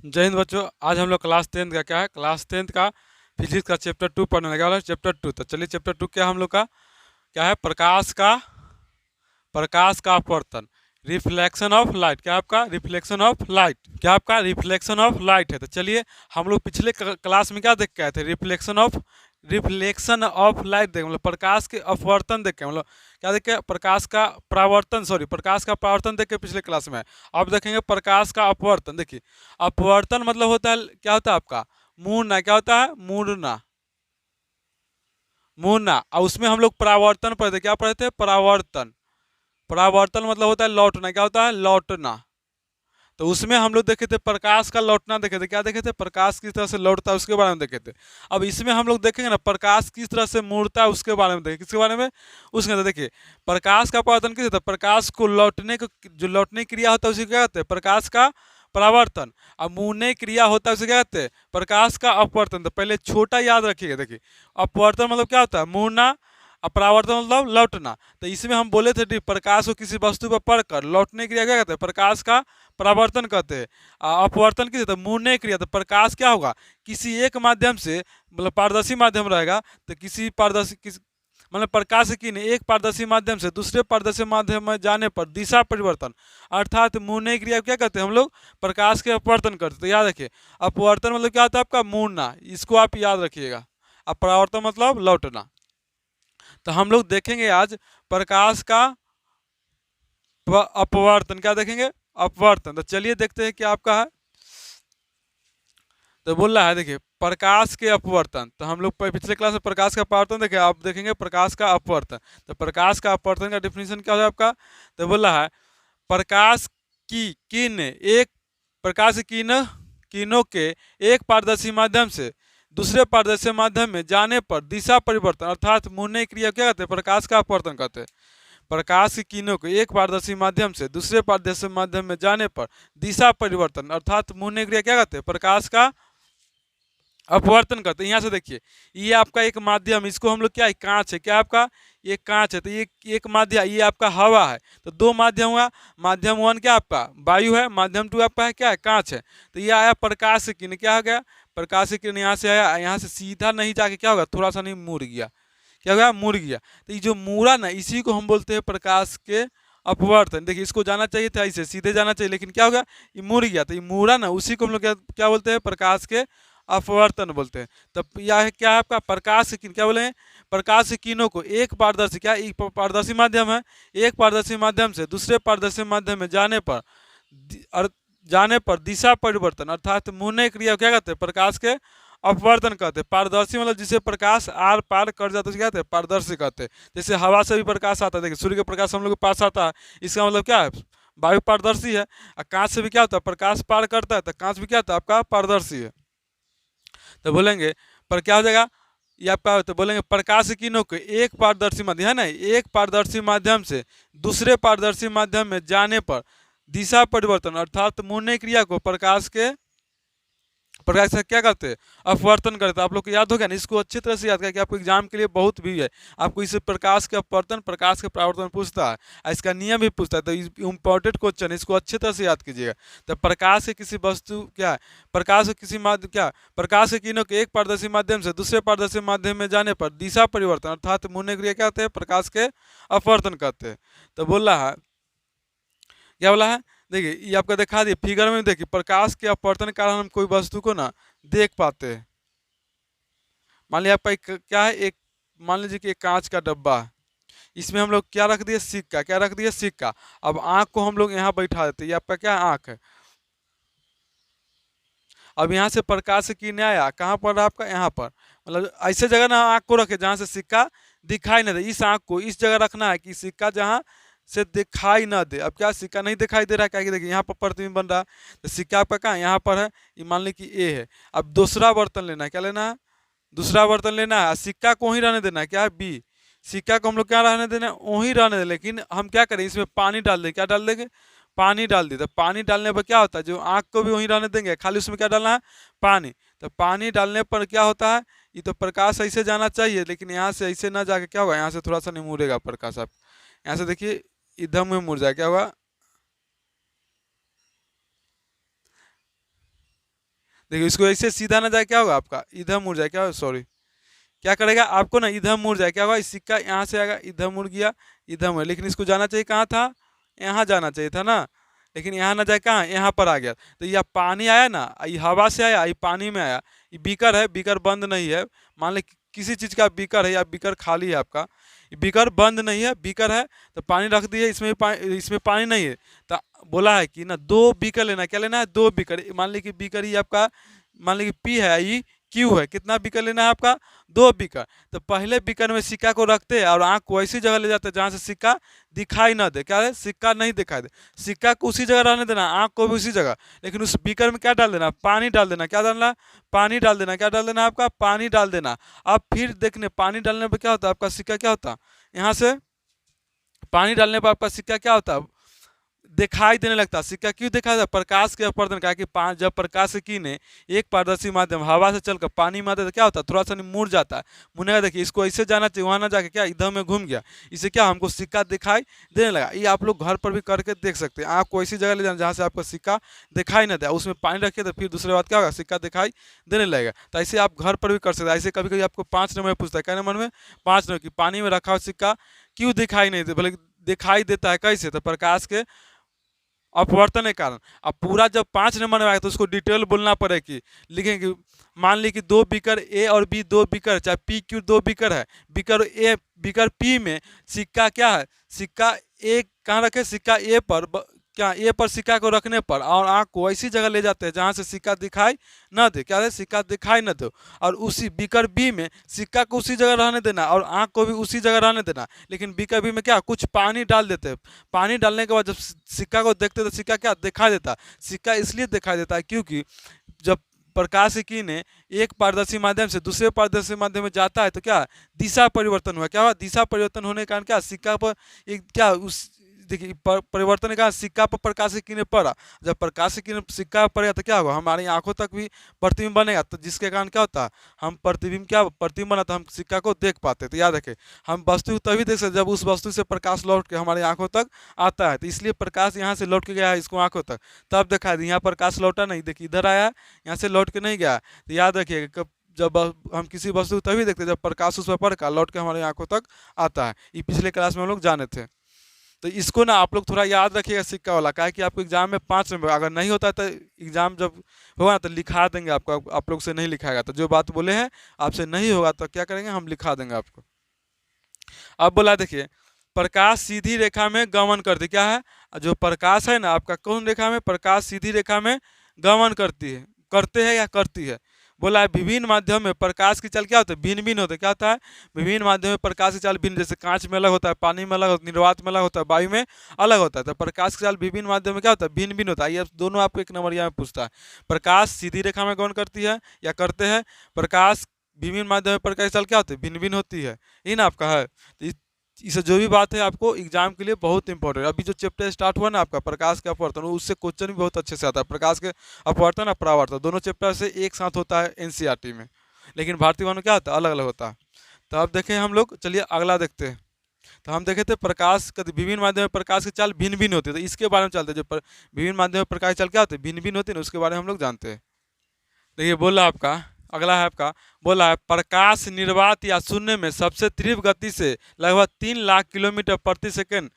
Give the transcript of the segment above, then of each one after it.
जय हिंद बच्चों। आज हम लोग क्लास 10th का क्या है, क्लास 10th का फिजिक्स का चैप्टर 2 पढ़ने लगे वाला है। चैप्टर 2, तो चलिए चैप्टर 2 क्या हम लोग का क्या है, प्रकाश का अपवर्तन, रिफ्लेक्शन ऑफ लाइट। क्या आपका रिफ्लेक्शन ऑफ लाइट, क्या आपका रिफ्लेक्शन ऑफ लाइट है। तो चलिए हम लोग पिछले क्लास में क्या देख के आए थे, रिफ्लेक्शन ऑफ लाइट देख, मतलब प्रकाश के अपवर्तन देख के, मतलब क्या देख के, प्रकाश का परावर्तन, सॉरी प्रकाश का परावर्तन देख के पिछले क्लास में। अब देखेंगे प्रकाश का अपवर्तन। देखिए अपवर्तन मतलब होता है, क्या होता है आपका मुड़ना, क्या होता है मुड़ना, मुड़ना। और उसमें हम लोग परावर्तन पढ़ते, क्या पढ़े थे, परावर्तन। परावर्तन मतलब होता है लौटना, क्या होता है लौटना। तो उसमें हम लोग देखे थे प्रकाश का लौटना देखे थे, क्या देखे थे, प्रकाश किस तरह से लौटता है उसके बारे में देखे थे। अब इसमें हम लोग देखेंगे ना प्रकाश किस तरह से मुड़ता है उसके बारे में देखें, किसके बारे में, उसके अंदर देखिए प्रकाश का परावर्तन किस होता है, प्रकाश को लौटने को, जो लौटने की क्रिया होता है उसे क्या कहते हैं, प्रकाश का परावर्तन। अब मुड़ने की क्रिया होता है उसे क्या कहते हैं, प्रकाश का अपवर्तन। तो पहले छोटा याद रखिएगा, देखिए अपवर्तन मतलब क्या होता है मुड़ना, अपरावर्तन मतलब लौटना। तो इसमें हम बोले थे कि प्रकाश को किसी वस्तु पर पढ़कर लौटने की क्रिया क्या कहते हैं, प्रकाश का परावर्तन कहते हैं। अपवर्तन किसे तो मुड़ने क्रिया। तो प्रकाश क्या होगा, किसी एक माध्यम से, मतलब पारदर्शी माध्यम रहेगा, तो किसी पारदर्शी मतलब प्रकाश की किरण एक पारदर्शी माध्यम से दूसरे पारदर्शी माध्यम में जाने पर दिशा परिवर्तन, अर्थात मुड़ने की क्रिया क्या कहते हैं हम लोग, प्रकाश के अपवर्तन करते। तो याद रखिए अपवर्तन मतलब क्या होता है आपका मुड़ना, इसको आप याद रखिएगा। अपरावर्तन मतलब लौटना। तो हम लोग देखेंगे आज प्रकाश का अपवर्तन, क्या देखेंगे, अपवर्तन। तो चलिए देखते हैं क्या आपका है। तो बोल रहा है देखिए प्रकाश के अपवर्तन। तो हम लोग पिछले क्लास में प्रकाश का अपवर्तन देखे, आप देखेंगे प्रकाश का अपवर्तन। तो प्रकाश का अपवर्तन का डिफिनेशन क्या है आपका, तो बोल रहा है प्रकाश की किरण एक, प्रकाश की किरणों के एक पारदर्शी माध्यम से दूसरे पारदर्शी माध्यम में जाने पर दिशा परिवर्तन, अर्थात मुड़ने की क्रिया क्या कहते हैं, प्रकाश का अपवर्तन कहते हैं। प्रकाश की किरणों को एक पारदर्शी माध्यम से दूसरे पारदर्शी माध्यम में जाने पर दिशा परिवर्तन, अर्थात मुड़ने की क्रिया क्या कहते हैं, प्रकाश का अपवर्तन करते हैं। यहाँ से देखिए ये आपका एक माध्यम, इसको हम लोग क्या है, कांच है, क्या आपका ये कांच है। तो ये एक माध्यम, ये आपका हवा है। तो दो माध्यम हुआ, माध्यम 1 क्या आपका वायु है, माध्यम 2 आपका है क्या है, कांच है। तो ये आया प्रकाश की किरण, क्या हो गया, प्रकाश की किरण यहाँ से आया, यहाँ से सीधा नहीं जाके क्या होगा, थोड़ा सा नहीं मुड़ गया, क्या हो गया, मुड़ गया। तो ये जो मुड़ा ना, इसी को हम बोलते हैं प्रकाश के अपवर्तन। देखिए इसको जाना चाहिए था ऐसे सीधे जाना चाहिए, लेकिन क्या हो गया, ये मुड़ गया। तो ये मुड़ा ना, उसी को हम लोग क्या बोलते हैं, प्रकाश के अपवर्तन बोलते हैं। तब यह क्या है आपका प्रकाश की किरण, क्या बोले, प्रकाश की किरणों को एक पारदर्शी, क्या एक पारदर्शी माध्यम है, एक पारदर्शी माध्यम से दूसरे पारदर्शी माध्यम में जाने पर दिशा परिवर्तन, अर्थात मुड़ने की क्रिया क्या कहते हैं, प्रकाश के अपवर्तन कहते हैं। पारदर्शी मतलब जिसे प्रकाश आर पार कर जाता है क्या कहते हैं, पारदर्शी कहते हैं। जैसे हवा से भी प्रकाश आता है, देखिए सूर्य का प्रकाश हम लोग के पास आता है, इसका मतलब क्या है, वायु पारदर्शी है। और कांच से भी क्या होता है, प्रकाश पार करता है, तो कांच भी क्या होता है आपका पारदर्शी है। तो बोलेंगे पर क्या हो जाएगा, ये आपका, तो बोलेंगे प्रकाश की किरणों को एक पारदर्शी माध्यम है ना, एक पारदर्शी माध्यम से दूसरे पारदर्शी माध्यम में जाने पर दिशा परिवर्तन, अर्थात मुड़ने क्रिया को प्रकाश से क्या करते हैं, अपवर्तन करते हैं। आप लोग को याद होगा ना, इसको अच्छी तरह से याद करें कि आपको एग्जाम के लिए बहुत भी है, आपको इसे प्रकाश के अपवर्तन प्रकाश के परावर्तन पूछता है, इसका नियम भी पूछता है। तो इंपॉर्टेंट क्वेश्चन है, इसको अच्छी तरह से याद कीजिएगा। तो प्रकाश के किसी वस्तु क्या है, प्रकाश के किसी माध्यम क्या, प्रकाश के किरणों के एक पारदर्शी माध्यम से दूसरे पारदर्शी माध्यम में जाने पर दिशा परिवर्तन, अर्थात मुड़ने क्रिया क्या कहते हैं, प्रकाश के अपवर्तन कहते हैं। तो बोल रहा है, क्या बोला है, देखिए ये आपका दिखा दिए फिगर में, देखिए प्रकाश के अपवर्तन के कारण हम कोई वस्तु को ना देख पाते हैं। मान लिया आपका क्या है, एक मान लीजिए कि एक कांच का डब्बा है, इसमें हम लोग क्या रख दिए, सिक्का, क्या रख दिए, सिक्का। अब आंख को हम लोग यहाँ बैठा देते हैं, ये आपका क्या आंख है। अब यहाँ से प्रकाश की किरण आया, कहाँ पर आपका, यहाँ पर, मतलब ऐसे जगह ना आंख को रखे जहाँ से सिक्का दिखाई ना दे। इस आंख को इस जगह रखना है कि सिक्का जहाँ से दिखाई ना दे। अब क्या सिक्का नहीं दिखाई दे रहा है, क्या कि देखिए यहाँ पर प्रतिबिंब बन रहा है, तो सिक्का आपका कहाँ, यहाँ पर है, ये मान ली कि ए है। अब दूसरा बर्तन लेना है, क्या लेना है, दूसरा बर्तन लेना है, सिक्का को वहीं रहने देना है, क्या है बी, सिक्का को हम लोग क्या रहने देना है, वहीं रहने दें। लेकिन हम क्या करें, इसमें पानी डाल दें, क्या डाल देंगे, पानी डाल दी। तो पानी डालने पर क्या होता है, जो आँख को भी वहीं रहने देंगे, खाली उसमें क्या डालना है, पानी। तो पानी डालने पर क्या होता है, ये तो प्रकाश ऐसे जाना चाहिए, लेकिन यहाँ से ऐसे ना जाके क्या होगा, यहाँ से थोड़ा सा नहीं मुड़ेगा प्रकाश। आप यहाँ से देखिए इधर में मुड़ जाए, क्या होगा, देखिए इसको ऐसे सीधा ना जाए क्या होगा आपका, इधर मुड़ जाए, क्या सॉरी क्या करेगा आपको ना, इधर मुड़ जाए, क्या होगा इस सिक्का यहाँ से आएगा, इधर मुड़ गया, इधर मुड़, लेकिन इसको जाना चाहिए कहाँ था, यहाँ जाना चाहिए था ना, लेकिन यहाँ ना जाए कहाँ, यहाँ पर आ गया। तो यह पानी आया ना, ये हवा से आया, ये पानी में आया। ये बीकर है, बीकर बंद नहीं है, मान ले किसी चीज़ का बीकर है या बीकर खाली है आपका, ये बीकर बंद नहीं है, बीकर है तो पानी रख दिए, इसमें पानी नहीं है। तो बोला है कि ना 2 बीकर लेना, क्या लेना है, 2 बीकर। मान ली कि बीकर ही आपका, मान ली कि पी है, ई क्यू है, कितना बीकर लेना है आपका, 2 बीकर। तो पहले बीकर में सिक्का को रखते हैं और आँख को ऐसी जगह ले जाते हैं जहाँ से सिक्का दिखाई ना दे, क्या है, सिक्का नहीं दिखाई दे, सिक्का को उसी जगह रहने देना, आँख को भी उसी जगह, लेकिन उस बीकर में क्या डाल देना, पानी डाल देना, क्या डालना, पानी डाल देना, क्या डाल देना आपका, पानी डाल देना। अब फिर देखने पानी डालने पर क्या होता है, आपका सिक्का क्या होता है, यहाँ से पानी डालने पर आपका सिक्का क्या होता है, दिखाई देने लगता है। सिक्का क्यों दिखाई देता, प्रकाश के अपवर्तन का, कि जब प्रकाश की किरणें एक पारदर्शी माध्यम हवा से चलकर पानी में आते तो क्या होता है, थोड़ा सा मुड़ जाता है, मुड़ने का देखिए इसको ऐसे जाना चाहिए, वहाँ ना जाके क्या इधर में घूम गया, इससे क्या हमको सिक्का दिखाई देने लगा। ये आप लोग घर पर भी करके देख सकते हैं, आपको ऐसी जगह ले जाना जहाँ से आपको सिक्का दिखाई ना दे, उसमें पानी रखिए तो फिर दूसरे बात क्या होगा, सिक्का दिखाई देने लगेगा। तो ऐसे आप घर पर भी कर सकते हैं। ऐसे कभी कभी आपको 5 नंबर में पूछता है, क्या नंबर में, 5 नंबर की, पानी में रखा हुआ सिक्का क्यों दिखाई नहीं दे, भले दिखाई देता है कैसे, तो प्रकाश के अपवर्तन के कारण। अब पूरा जब 5 नंबर में आएगा तो उसको डिटेल बोलना पड़ेगी, लिखेंगे मान ली कि 2 बीकर ए और बी 2 बीकर, चाहे पी क्यू 2 बीकर है, बीकर ए बीकर पी में सिक्का क्या है, सिक्का ए कहाँ रखे, सिक्का ए पर क्या ए पर सिक्का को रखने पर, और आँख को ऐसी जगह ले जाते हैं जहाँ से सिक्का दिखाई न दे, क्या है, सिक्का दिखाई न दे, और उसी बीकर बी में सिक्का को उसी जगह रहने देना और आँख को भी उसी जगह रहने देना, लेकिन बीकर बी में क्या कुछ पानी डाल देते हैं। पानी डालने के बाद जब सिक्का को देखते तो सिक्का क्या दिखाई देता, सिक्का इसलिए दिखाई देता है क्योंकि जब प्रकाश की किरणें एक पारदर्शी माध्यम से दूसरे पारदर्शी माध्यम में जाता है तो क्या दिशा परिवर्तन हुआ, क्या हुआ, दिशा परिवर्तन होने के कारण क्या सिक्का पर एक क्या उस देखिए परिवर्तन का, सिक्का पर प्रकाश की किरणें पड़ा, जब प्रकाश की किरण सिक्का पर पड़ेगा तो क्या होगा, हमारी आंखों तक भी प्रतिबिंब बनेगा, तो जिसके कारण क्या होता है, हम प्रतिबिंब बना तो हम सिक्का को देख पाते। तो याद रखें हम वस्तु तभी देख सकते जब उस वस्तु से प्रकाश लौट के हमारी आंखों तक आता है, तो इसलिए प्रकाश यहाँ से लौट के गया है इसको आंखों तक, तब देखा यहाँ प्रकाश लौटा नहीं, देखिए इधर आया, यहाँ से लौट के नहीं गया। तो याद रखिएगा जब हम किसी वस्तु तभी देखते जब प्रकाश उस पर पड़कर लौट के हमारी आंखों तक आता है। ये पिछले क्लास में हम लोग जाने थे। तो इसको ना आप लोग थोड़ा याद रखिएगा सिक्का वाला, क्या है कि आपको एग्जाम में 5 नंबर, अगर नहीं होता है तो एग्जाम जब होगा ना तो लिखा देंगे आपको, आप लोग से नहीं लिखाएगा, तो जो बात बोले हैं आपसे नहीं होगा तो क्या करेंगे, हम लिखा देंगे आपको। अब बोला देखिए प्रकाश सीधी रेखा में गमन करती, क्या है, जो प्रकाश है ना आपका कौन रेखा में, प्रकाश सीधी रेखा में गमन करती है, करते हैं या करती है। बोला है विभिन्न माध्यम में प्रकाश की चाल क्या होता है, भिन्न भिन्न होता है, क्या होता है, विभिन्न माध्यम में प्रकाश की चाल भिन्न, जैसे कांच में अलग होता है, पानी में अलग होता है, निर्वात में अलग होता है, वायु में अलग होता है। तो प्रकाश की चाल विभिन्न माध्यम में क्या होता है, भिन्न भिन्न होता है। ये दोनों आपको एक नंबर यहाँ में पूछता है, प्रकाश सीधी रेखा में गमन करती है या करते हैं, प्रकाश विभिन्न माध्यम में प्रकाश की चाल क्या होती है, भिन्न भिन्न होती है, ये ना आपका है। तो इसे जो भी बात है आपको एग्जाम के लिए बहुत इंपॉर्टेंट है। अभी जो चैप्टर स्टार्ट हुआ ना आपका प्रकाश के अपवर्तन, उससे क्वेश्चन भी बहुत अच्छे से आता है, प्रकाश के अपवर्तन और परावर्तन दोनों चैप्टर से एक साथ होता है एनसीईआरटी में, लेकिन भारतीय में क्या होता है, अलग अलग होता है। तो अब देखें हम लोग, चलिए अगला देखते हैं। तो हम देखे थे प्रकाश का विभिन्न माध्यम में प्रकाश की चाल भिन्न भिन्न होती है, तो इसके बारे में चलते हैं, जो विभिन्न माध्यम में प्रकाश की चाल क्या होती है, भिन्न भिन्न होती है ना, उसके बारे में हम लोग जानते हैं। देखिए बोला आपका अगला है आपका, बोला है प्रकाश निर्वात या शून्य में सबसे तीव्र गति से लगभग 3 लाख किलोमीटर प्रति सेकंड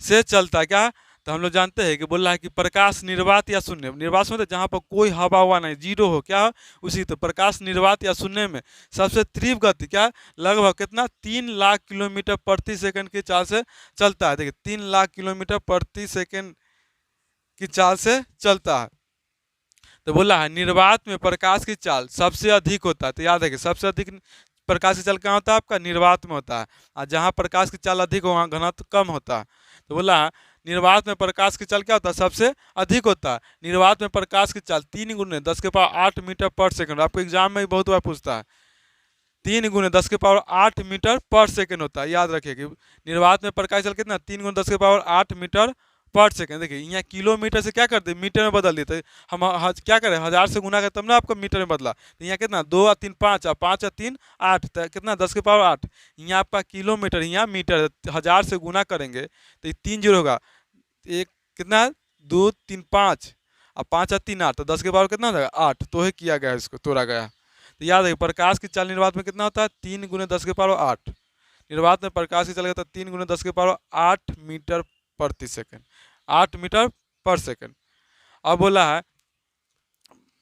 से चलता है, क्या, तो हम लोग जानते हैं कि बोल रहा है कि प्रकाश निर्वात या शून्य, निर्वात में जहाँ पर कोई हवा हुआ नहीं, जीरो हो, क्या उसी, तो प्रकाश निर्वात या शून्य में सबसे तीव्र गति क्या, लगभग कितना 3 लाख किलोमीटर प्रति सेकंड की चाल से चलता है। देखिए 3 लाख किलोमीटर प्रति सेकंड की चाल से चलता है। तो बोला है निर्वात में प्रकाश की चाल सबसे अधिक होता है, तो याद रखिए सबसे अधिक प्रकाश की चाल कहाँ होता है, आपका निर्वात में होता है, और जहाँ प्रकाश की चाल अधिक हो वहाँ घनत्व कम होता है। तो बोला है निर्वात में प्रकाश की चाल क्या होता है, सबसे अधिक होता है। निर्वात में प्रकाश की चाल 3 गुने 10⁸ मीटर पर सेकंड, आपको एग्जाम में बहुत बार पूछता है, 3 गुने 10⁸ मीटर पर सेकंड होता है। याद रखिए कि निर्वात में प्रकाश की चाल कितना, 3 गुने 10⁸ मीटर पर सेकंड। देखिए यहाँ किलोमीटर से क्या करते मीटर में बदल देते, हम क्या करें 1000 से गुना करें तब ना आपका मीटर में बदला। तो यहाँ कितना 2 और 3 5 और 5 और 3 8, तो कितना 10⁸ यहाँ आपका किलोमीटर, यहाँ मीटर, 1000 से गुना करेंगे तो ये 3 जीरो होगा, एक कितना 2 3 5 अब 5 और 3 8, तो 10 के पावर कितना हो जाएगा 8, तो ही किया गया, इसको तोड़ा गया। तो याद रखिए प्रकाश की चाल निर्वात में कितना होता है 3 × 10 के पावर 8। निर्वात में प्रकाश की चाल होता है 3 × 10 के पावर 8 मीटर प्रति सेकंड, 8 मीटर पर सेकंड। अब बोला है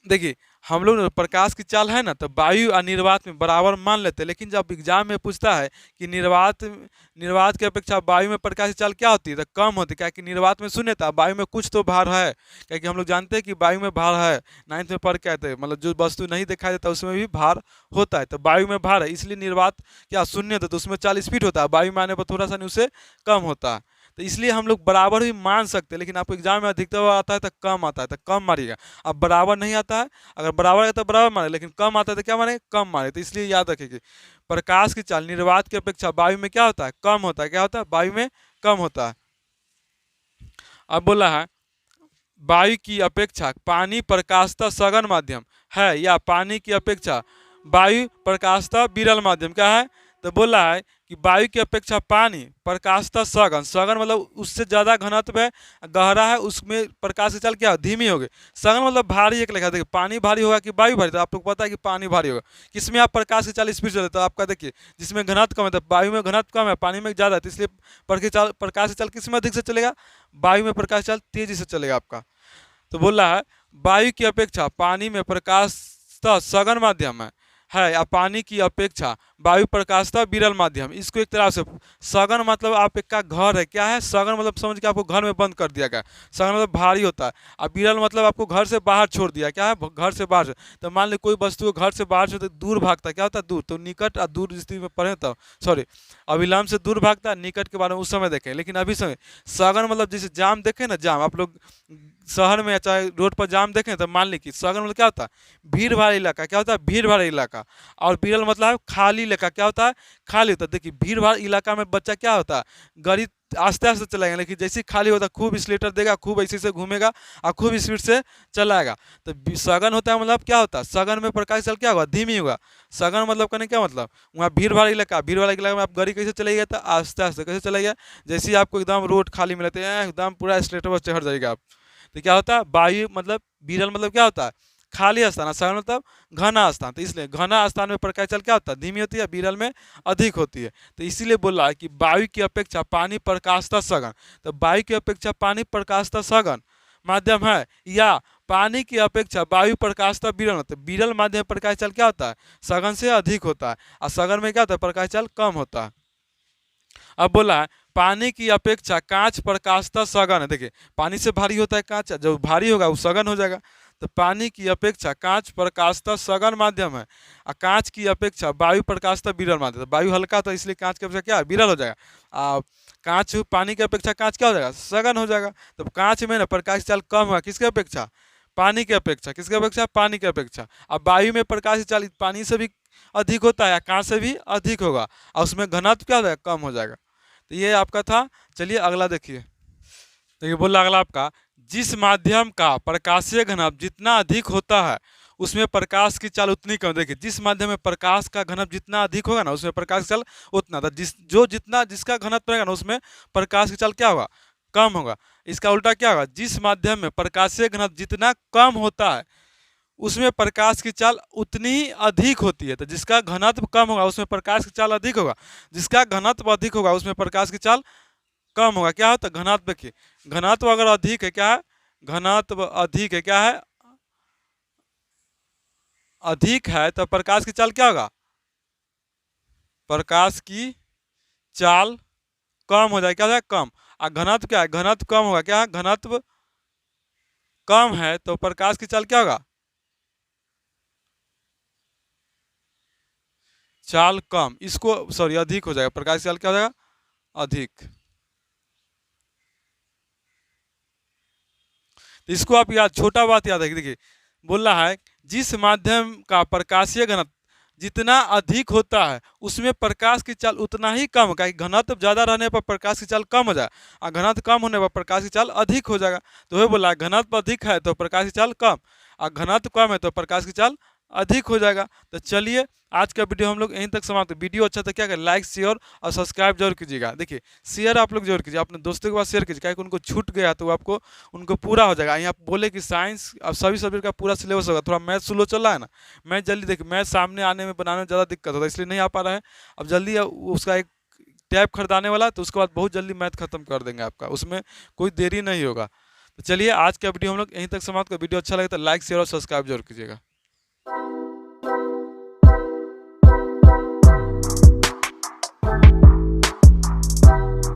देखिए हम लोग प्रकाश की चाल है ना, तो वायु और निर्वात में बराबर मान लेते हैं, लेकिन जब एग्जाम में पूछता है कि निर्वात की अपेक्षा वायु में प्रकाश की चाल क्या होती है, तो कम होती है। क्या कि निर्वात में शून्य था, वायु में कुछ तो भार है, क्या कि हम लोग जानते हैं कि वायु में भार है, 9th में पढ़ के आते हैं, मतलब जो वस्तु नहीं दिखाई देता उसमें भी भार होता है, तो वायु में भार है, इसलिए निर्वात क्या शून्य था, तो उसमें 40 फीट होता है, वायु में आने पर थोड़ा सा नहीं उससे कम होता है। तो इसलिए हम लोग बराबर भी मान सकते हैं, लेकिन आपको एग्जाम में अधिकतर आता है तो कम आता है, तो कम मारिएगा। अब बराबर नहीं आता है, अगर बराबर है तो बराबर मारे, लेकिन कम आता है तो क्या मारे, कम मारे। तो इसलिए याद रखिए कि प्रकाश की चाल निर्वात की अपेक्षा वायु में क्या होता है, कम होता है। क्या होता है, वायु में कम होता है। अब बोला है वायु की अपेक्षा पानी प्रकाशतः सघन माध्यम है, या पानी की अपेक्षा वायु प्रकाशतः विरल माध्यम क्या है, तो बोला है कि वायु की अपेक्षा पानी प्रकाशतः सघन, सघन मतलब उससे ज़्यादा घनत्व है, गहरा है, उसमें प्रकाश की चाल क्या धीमी होगी। सघन मतलब भारी एक लिखा, देखिए पानी भारी होगा कि वायु भारी, तो आप लोग पता है कि पानी भारी होगा। किसमें आप प्रकाश की चाल स्पीड चले, तो आपका देखिए जिसमें घनत्व कम है, तो वायु में घनत्व कम है, पानी में ज़्यादा है, तो इसलिए प्रकाश की चाल किसमें अधिक से चलेगा, वायु में प्रकाश चाल तेजी से चलेगा आपका। तो बोल रहा है वायु की अपेक्षा पानी में प्रकाशतः सघन माध्यम है, या पानी की अपेक्षा वायु प्रकाशतः विरल माध्यम। इसको एक तरह से सघन मतलब आप एक का घर है, क्या है सघन मतलब समझ के आपको घर में बंद कर दिया गया, सघन मतलब भारी होता है, और विरल मतलब आपको घर से बाहर छोड़ दिया, क्या है घर से बाहर। तो मान ली कोई वस्तु घर से बाहर से दूर भागता है, क्या होता है दूर, तो निकट और दूर स्थिति में पढ़े तो सॉरी अविलंब से दूर भागता है, निकट के बारे में उस समय देखें, लेकिन अभी समय सघन मतलब जैसे जाम देखें ना, जाम आप लोग शहर में या चाहे रोड पर जाम देखें, तो मान ली कि सघन मतलब क्या होता है भीड़ भाड़ इलाका, क्या होता है भीड़ भाड़ इलाका, और विरल मतलब खाली इलाका, क्या होता है खाली होता है। देखिए भीड़ भाड़ इलाका में बच्चा क्या होता है गाड़ी आस्ते आस्ते चलाएगा, लेकिन जैसे ही खाली होता है खूब एक्सीलेटर देगा, खूब ऐसे से घूमेगा और खूब स्पीड से चलाएगा। तो सघन होता है मतलब क्या होता है सघन में प्रकाश चल क्या होगा धीमी होगा। सघन मतलब कहने क्या मतलब वहाँ भीड़ भाड़ इलाका, भीड़ भाड़ इलाका में आप गाड़ी कैसे चलाइएगा, तो आस्ते आस्ते कैसे चलाइएगा, जैसे ही आपको एकदम रोड खाली मिलते हैं एकदम पूरा एक्सीलेटर पर चढ़ जाएगा आप। तो क्या होता है वायु मतलब विरल मतलब क्या होता है खाली स्थान, सघन मतलब घना स्थान। तो इसलिए घना स्थान में प्रकाश चाल क्या होता है धीमी होती है, विरल में अधिक होती है। तो इसीलिए बोल रहा है कि वायु की अपेक्षा पानी प्रकाशतः सघन, तो वायु की अपेक्षा पानी प्रकाशतः सघन माध्यम है, या पानी की अपेक्षा वायु प्रकाशतः विरल होता है। विरल माध्यम प्रकाश चाल क्या होता है सघन से अधिक होता है, और सघन में क्या होता है प्रकाश चाल कम होता है। अब बोला है पानी की अपेक्षा कांच प्रकाशतः सघन है। देखिए पानी से भारी होता है कांच, जो भारी होगा वो सघन हो जाएगा। तो पानी की अपेक्षा कांच प्रकाशतः सघन माध्यम है, और कांच की अपेक्षा वायु प्रकाशतः विरल माध्यम है। वायु हल्का था इसलिए कांच की अपेक्षा क्या विरल हो जाएगा, कांच पानी की अपेक्षा कांच क्या हो जाएगा सघन हो जाएगा। तो कांच में ना प्रकाश चाल कम होगा किसके अपेक्षा पानी की अपेक्षा, किसके अपेक्षा पानी की अपेक्षा। अब वायु में प्रकाश चाल पानी से भी अधिक होता है, कांच से भी अधिक होगा, और उसमें घनत्व क्या हो जाएगा कम हो जाएगा। तो ये आपका था। चलिए अगला देखिए, तो ये बोला अगला आपका जिस माध्यम का प्रकाशीय घनत्व जितना अधिक होता है उसमें प्रकाश की चाल उतनी कम। देखिए जिस माध्यम में प्रकाश का घनत्व जितना अधिक होगा ना उसमें प्रकाश की चाल उतना था, जिसका घनत्व रहेगा ना उसमें प्रकाश की चाल क्या होगा कम होगा। इसका उल्टा क्या होगा जिस माध्यम में प्रकाशीय घनत्व जितना कम होता है उसमें प्रकाश की चाल उतनी ही अधिक होती है। तो जिसका घनत्व कम होगा उसमें प्रकाश की चाल अधिक होगा, जिसका घनत्व अधिक होगा उसमें प्रकाश की चाल कम होगा। क्या होता है घनत्व, देखिए घनत्व अगर अधिक है क्या है घनत्व अधिक है क्या है अधिक है, तो प्रकाश की चाल क्या होगा प्रकाश की चाल कम हो जाएगी, क्या हो जाएगा कम। और घनत्व क्या है घनत्व कम होगा, क्या है घनत्व कम है तो प्रकाश की चाल क्या होगा चाल कम, इसको सॉरी अधिक हो जाएगा, प्रकाश की चाल क्या हो जाएगा अधिक। तो इसको आप याद छोटा बात याद रखिए। देखिए बोल रहा है जिस माध्यम का प्रकाशीय घनत्व जितना अधिक होता है उसमें प्रकाश की चाल उतना ही कम होगा। घनत्व ज़्यादा रहने पर प्रकाश की चाल कम हो जाएगा, और घनत्व कम होने पर प्रकाश की चाल अधिक हो जाएगा। तो वही बोला घनत्व अधिक है तो प्रकाश की चाल कम, और घनत्व कम है तो प्रकाश की चाल अधिक हो जाएगा। तो चलिए आज का वीडियो हम लोग यहीं तक समाप्त। वीडियो अच्छा था क्या करें, लाइक शेयर और सब्सक्राइब जरूर कीजिएगा। देखिए शेयर आप लोग जरूर कीजिए, अपने दोस्तों के पास शेयर कीजिए, क्या कि उनको छूट गया तो आपको उनको पूरा हो जाएगा। यहाँ बोले कि साइंस अब सभी सब्जेक्ट का पूरा सिलेबस होगा, थोड़ा मैथ स्लो चल रहा है ना, मैथ जल्दी देखिए, मैथ सामने आने में बनाने में ज़्यादा दिक्कत होता है, इसलिए नहीं आ पा रहा है। अब जल्दी उसका एक टैब खरीदाने वाला है, तो उसके बाद बहुत जल्दी मैथ खत्म कर देंगे आपका, उसमें कोई देरी नहीं होगा। तो चलिए आज का वीडियो हम लोग यहीं तक समाप्त कर। वीडियो अच्छा लगे तो लाइक शेयर और सब्सक्राइब जरूर कीजिएगा।